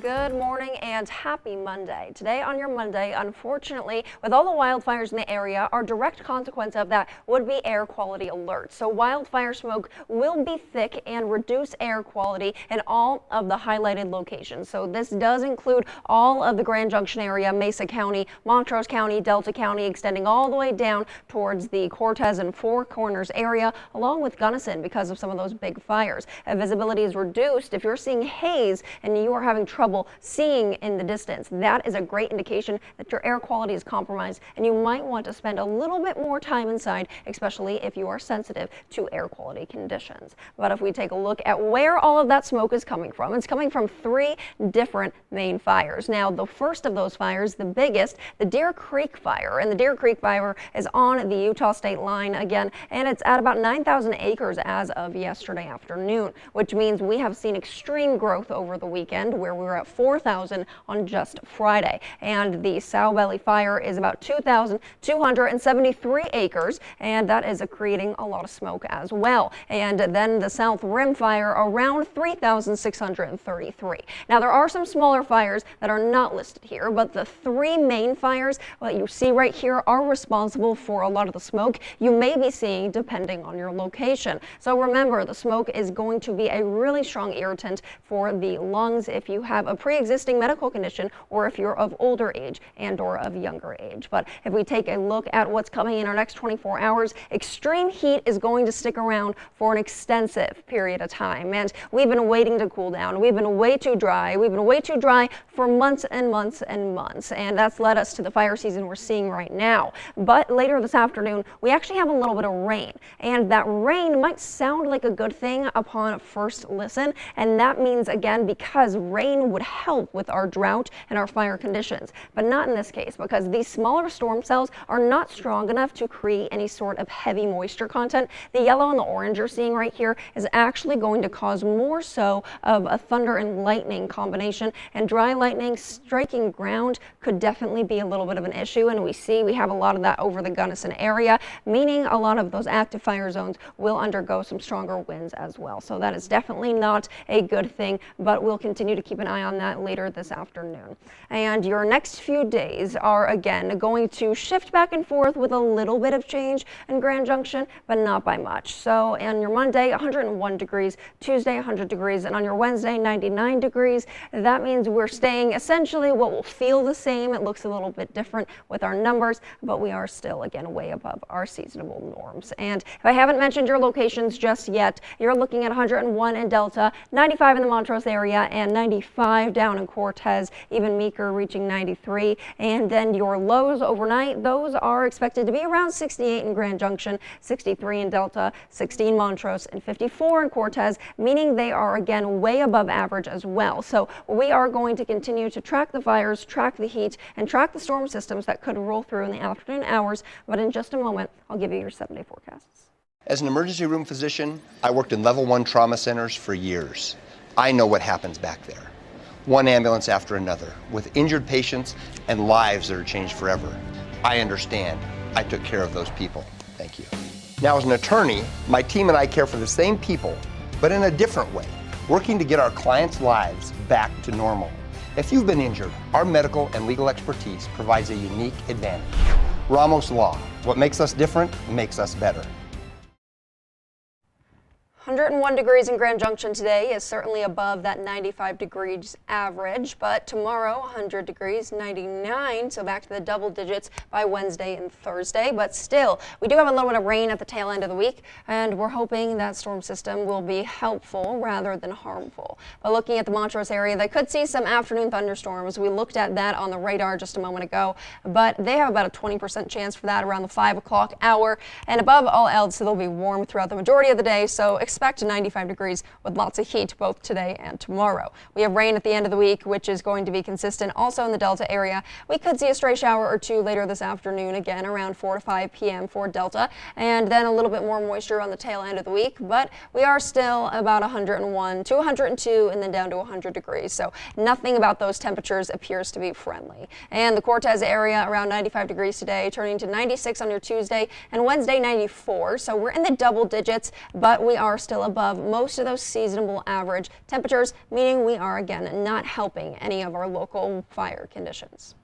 Good morning and happy Monday. Today on your Monday, unfortunately, with all the wildfires in the area, our direct consequence of that would be air quality alerts. So wildfire smoke will be thick and reduce air quality in all of the highlighted locations. So this does include all of the Grand Junction area, Mesa County, Montrose County, Delta County, extending all the way down towards the Cortez and Four Corners area, along with Gunnison because of some of those big fires. Visibility is reduced. If you're seeing haze and you are having trouble seeing in the distance, that is a great indication that your air quality is compromised and you might want to spend a little bit more time inside, especially if you are sensitive to air quality conditions. But if we take a look at where all of that smoke is coming from, it's coming from three different main fires. Now, the first of those fires, the biggest, the Deer Creek fire, and the Deer Creek fire is on the Utah state line again, and it's at about 9,000 acres as of yesterday afternoon, which means we have seen extreme growth over the weekend where we were at 4,000 on just Friday. And the Sow Belly fire is about 2,273 acres, and that is creating a lot of smoke as well. And then the South Rim fire around 3,633. Now, there are some smaller fires that are not listed here, but the three main fires, what you see right here, are responsible for a lot of the smoke you may be seeing depending on your location. So remember, the smoke is going to be a really strong irritant for the lungs if you have a pre-existing medical condition or if you're of older age and or of younger age. But if we take a look at what's coming in our next 24 hours, extreme heat is going to stick around for an extensive period of time. And we've been waiting to cool down. We've been way too dry. We've been way too dry for months and months and months. And that's led us to the fire season we're seeing right now. But later this afternoon, we actually have a little bit of rain. And that rain might sound like a good thing upon first listen. And that means, again, because rain would help with our drought and our fire conditions, but not in this case because these smaller storm cells are not strong enough to create any sort of heavy moisture content. The yellow and the orange you're seeing right here is actually going to cause more so of a thunder and lightning combination, and dry lightning striking ground could definitely be a little bit of an issue, and we have a lot of that over the Gunnison area, meaning a lot of those active fire zones will undergo some stronger winds as well. So that is definitely not a good thing, but we'll continue to keep an eye on that later this afternoon. And your next few days are again going to shift back and forth with a little bit of change in Grand Junction, but not by much. So on your Monday, 101 degrees, Tuesday, 100 degrees, and on your Wednesday, 99 degrees. That means we're staying essentially what will feel the same. It looks a little bit different with our numbers, but we are still again way above our seasonable norms. And if I haven't mentioned your locations just yet, you're looking at 101 in Delta, 95 in the Montrose area, and 95 down in Cortez, even Meeker reaching 93. And then your lows overnight, those are expected to be around 68 in Grand Junction, 63 in Delta, 16 Montrose, and 54 in Cortez, meaning they are again way above average as well. So we are going to continue to track the fires, track the heat, and track the storm systems that could roll through in the afternoon hours. But in just a moment, I'll give you your 7-day forecasts. As an emergency room physician, I worked in level 1 trauma centers for years. I know what happens back there. One ambulance after another, with injured patients and lives that are changed forever. I understand. I took care of those people. Thank you. Now, as an attorney, my team and I care for the same people, but in a different way, working to get our clients' lives back to normal. If you've been injured, our medical and legal expertise provides a unique advantage. Ramos Law. What makes us different makes us better. 101 degrees in Grand Junction today is certainly above that 95 degrees average, but tomorrow 100 degrees, 99, so back to the double digits by Wednesday and Thursday. But still, we do have a little bit of rain at the tail end of the week, and we're hoping that storm system will be helpful rather than harmful. But looking at the Montrose area, they could see some afternoon thunderstorms. We looked at that on the radar just a moment ago, but they have about a 20% chance for that around the 5 o'clock hour. And above all else, it'll be warm throughout the majority of the day, so expect 95 degrees with lots of heat both today and tomorrow. We have rain at the end of the week, which is going to be consistent also in the Delta area. We could see a stray shower or two later this afternoon, again around 4 to 5 p.m. for Delta, and then a little bit more moisture on the tail end of the week, but we are still about 101 to 102 and then down to 100 degrees, so nothing about those temperatures appears to be friendly. And the Cortez area around 95 degrees today, turning to 96 on your Tuesday, and Wednesday 94, so we're in the double digits, but we are still above most of those seasonable average temperatures, meaning we are again not helping any of our local fire conditions.